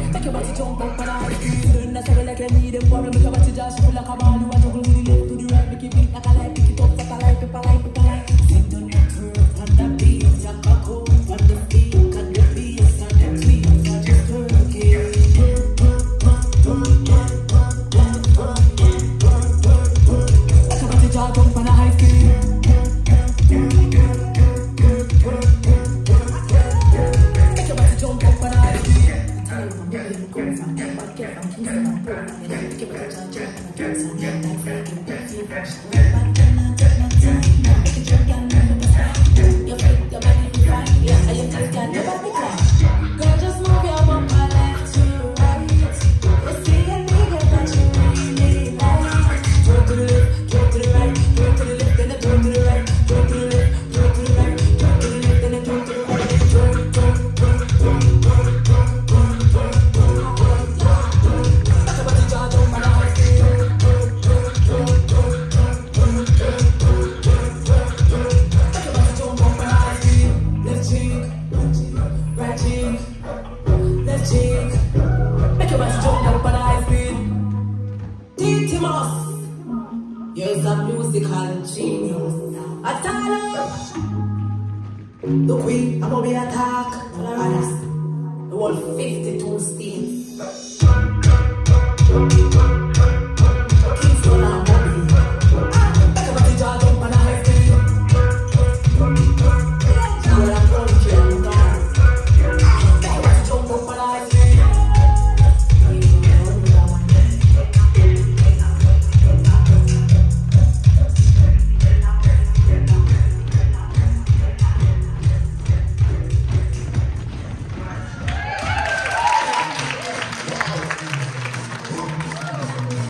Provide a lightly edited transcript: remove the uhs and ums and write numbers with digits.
Take your body jump up and I feel that's how like I need them. Make your body just feel like a ball. You want to go to the left to the right, make it beat like I like, pick it up, like I like, people like, people like. Sit on your curve on the beat, jack a coat on the feet, cut the bass on the tweets, I just work it. Take your body jump up and I feel. Take your body jump up and I feel. Make your body jump up on a high speed. Titimus, you're a musical genius. Atala, the queen, I'm gonna be attacked. The whole 52 states.